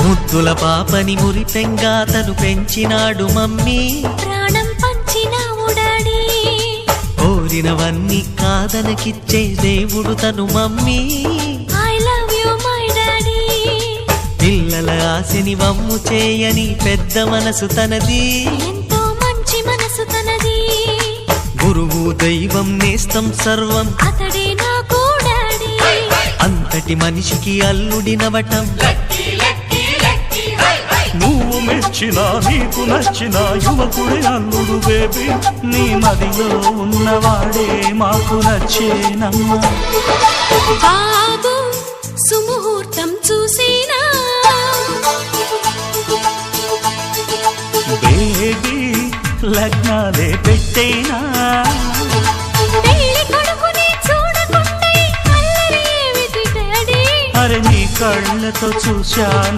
ముద్దుల పాపని మురిపెంగా తను పెంచినాడు మమ్మీ, ప్రాణం పంచినావు డాడీ. కోరినవన్నీ కాదనకిచ్చే దేవుడు తను mummy. I love you my daddy. పిల్లల ఆశని వమ్ము చేయని పెద్ద మనసు తనది, ఎంతో మంచి మనసు తనది. గురువు దైవం నేస్తం సర్వం అతడే నాకు డాడీ. అంతటి మనిషికి అల్లుడినవటం. నువ్వు మెచ్చినా నీకు నచ్చిన యువకుడే అల్లుడు బేబీ. నీ మదిలో ఉన్నవాడే మాకు నచ్చేనమ్మా. బాబు సుముహూర్తం చూసినా, బేబీ లగ్నాలే పెట్టేనా. పెళ్లి కొడుకుని చూడకుంటే అల్లరి ఏమిటి డాడీ. అరే నీ కళ్ళతో చూశాను